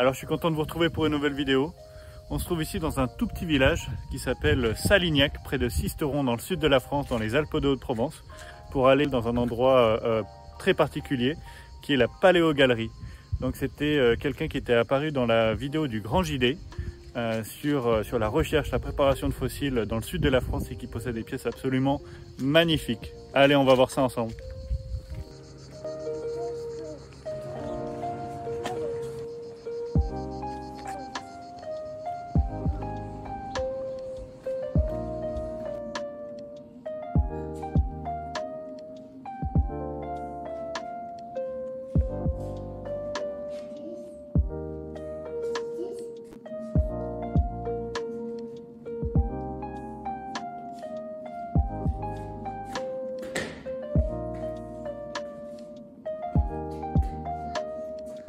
Alors je suis content de vous retrouver pour une nouvelle vidéo. On se trouve ici dans un tout petit village qui s'appelle Salignac, près de Sisteron, dans le sud de la France, dans les Alpes de Haute-Provence, pour aller dans un endroit très particulier qui est la Paléogalerie. Donc c'était quelqu'un qui était apparu dans la vidéo du Grand JD sur la recherche, la préparation de fossiles dans le sud de la France et qui possède des pièces absolument magnifiques. Allez, on va voir ça ensemble.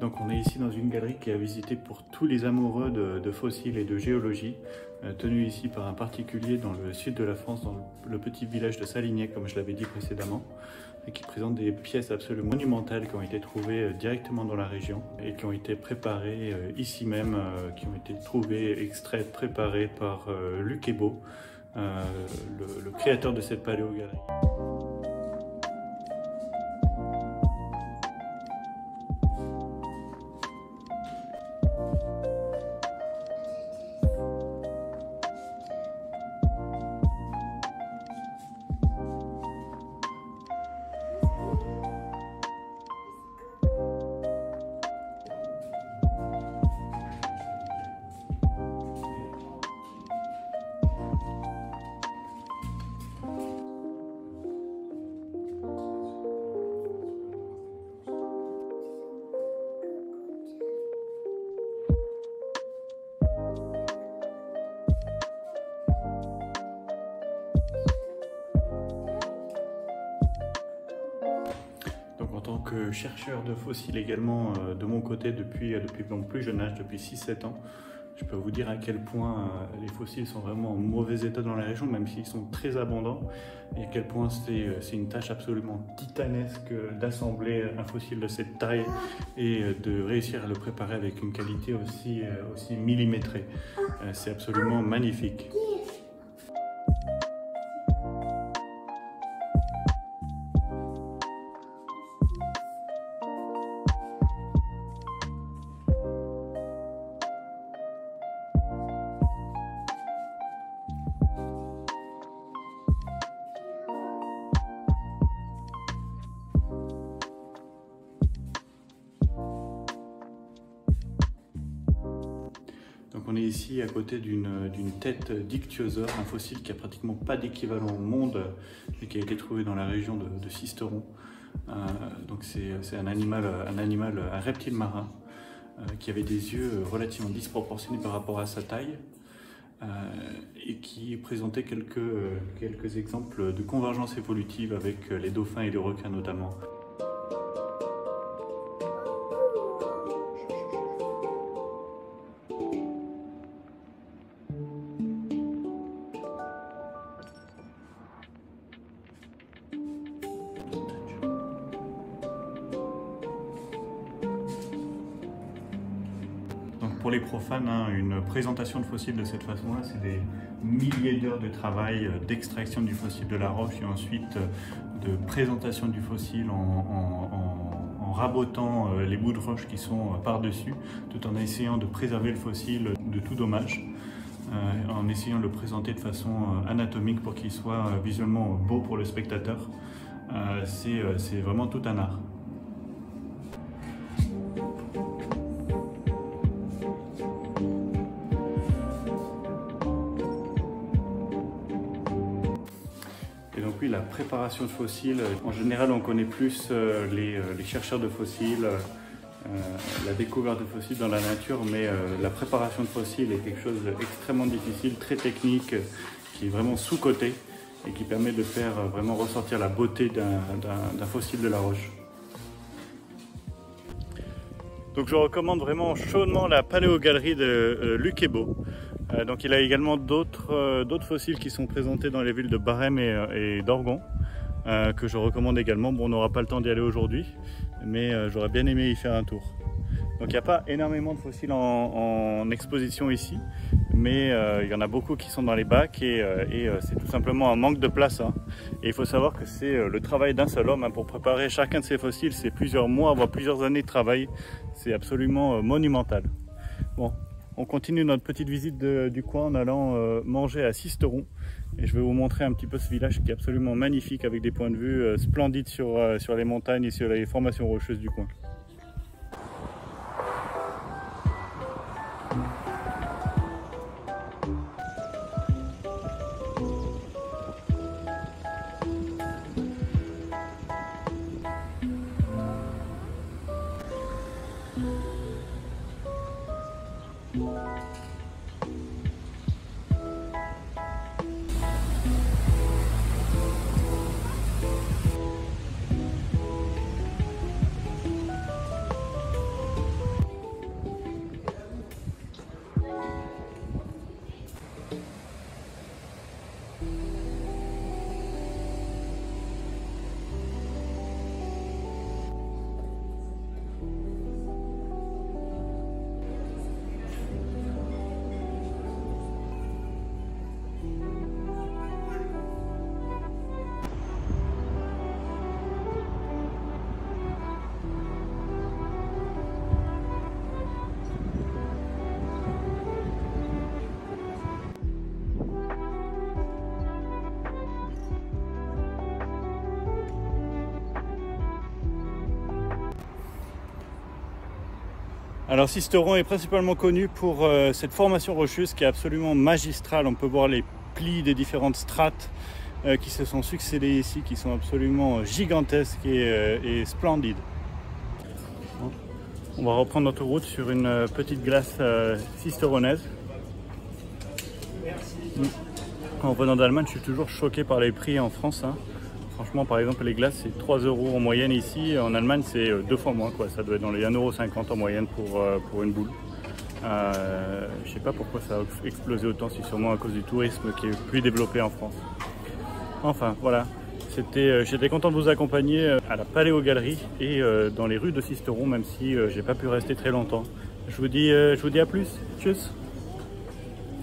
Donc on est ici dans une galerie qui est à visiter pour tous les amoureux de fossiles et de géologie, tenue ici par un particulier dans le sud de la France, dans le petit village de Salignac, comme je l'avais dit précédemment, et qui présente des pièces absolument monumentales qui ont été trouvées directement dans la région et qui ont été préparées ici même, qui ont été trouvées, extraites, préparées par Luc Ebot, le créateur de cette paléogalerie. Donc en tant que chercheur de fossiles également, de mon côté depuis mon plus jeune âge, depuis 6-7 ans, je peux vous dire à quel point les fossiles sont vraiment en mauvais état dans la région, même s'ils sont très abondants, et à quel point c'est une tâche absolument titanesque d'assembler un fossile de cette taille et de réussir à le préparer avec une qualité aussi millimétrée. C'est absolument magnifique. Donc on est ici à côté d'une tête d'ichthyosaure, un fossile qui a pratiquement pas d'équivalent au monde et qui a été trouvé dans la région de Sisteron. Donc c'est un reptile marin qui avait des yeux relativement disproportionnés par rapport à sa taille et qui présentait quelques exemples de convergence évolutive avec les dauphins et les requins notamment. Pour les profanes, une présentation de fossiles de cette façon-là, c'est des milliers d'heures de travail d'extraction du fossile de la roche et ensuite de présentation du fossile en rabotant les bouts de roche qui sont par-dessus, tout en essayant de préserver le fossile de tout dommage, en essayant de le présenter de façon anatomique pour qu'il soit visuellement beau pour le spectateur. C'est vraiment tout un art. Oui, la préparation de fossiles, en général on connaît plus les chercheurs de fossiles, la découverte de fossiles dans la nature, mais la préparation de fossiles est quelque chose d'extrêmement difficile, très technique, qui est vraiment sous-coté et qui permet de faire vraiment ressortir la beauté d'un fossile de la roche. Donc je recommande vraiment chaudement la paléogalerie de Luc Ebot. Donc il a également d'autres fossiles qui sont présentés dans les villes de Barème et d'Orgon, que je recommande également. Bon, on n'aura pas le temps d'y aller aujourd'hui, mais j'aurais bien aimé y faire un tour. Donc il n'y a pas énormément de fossiles en exposition ici, mais il y en a beaucoup qui sont dans les bacs et c'est tout simplement un manque de place. Hein. Et il faut savoir que c'est le travail d'un seul homme. Hein. Pour préparer chacun de ces fossiles, c'est plusieurs mois, voire plusieurs années de travail. C'est absolument monumental. Bon, on continue notre petite visite du coin en allant manger à Sisteron. Et je vais vous montrer un petit peu ce village qui est absolument magnifique avec des points de vue splendides sur les montagnes et sur les formations rocheuses du coin. Alors Sisteron est principalement connu pour cette formation rocheuse qui est absolument magistrale. On peut voir les plis des différentes strates qui se sont succédées ici, qui sont absolument gigantesques et splendides. On va reprendre notre route sur une petite glace sisteronaise. En venant d'Allemagne, je suis toujours choqué par les prix en France. Hein. Franchement, par exemple, les glaces, c'est 3 € en moyenne ici. En Allemagne, c'est 2 fois moins, quoi. Ça doit être dans les 1,50 € en moyenne pour une boule. Je sais pas pourquoi ça a explosé autant, c'est sûrement à cause du tourisme qui est plus développé en France. Enfin, voilà. J'étais content de vous accompagner à la Paléogalerie et dans les rues de Sisteron, même si j'ai pas pu rester très longtemps. Je vous dis à plus. Tchuss.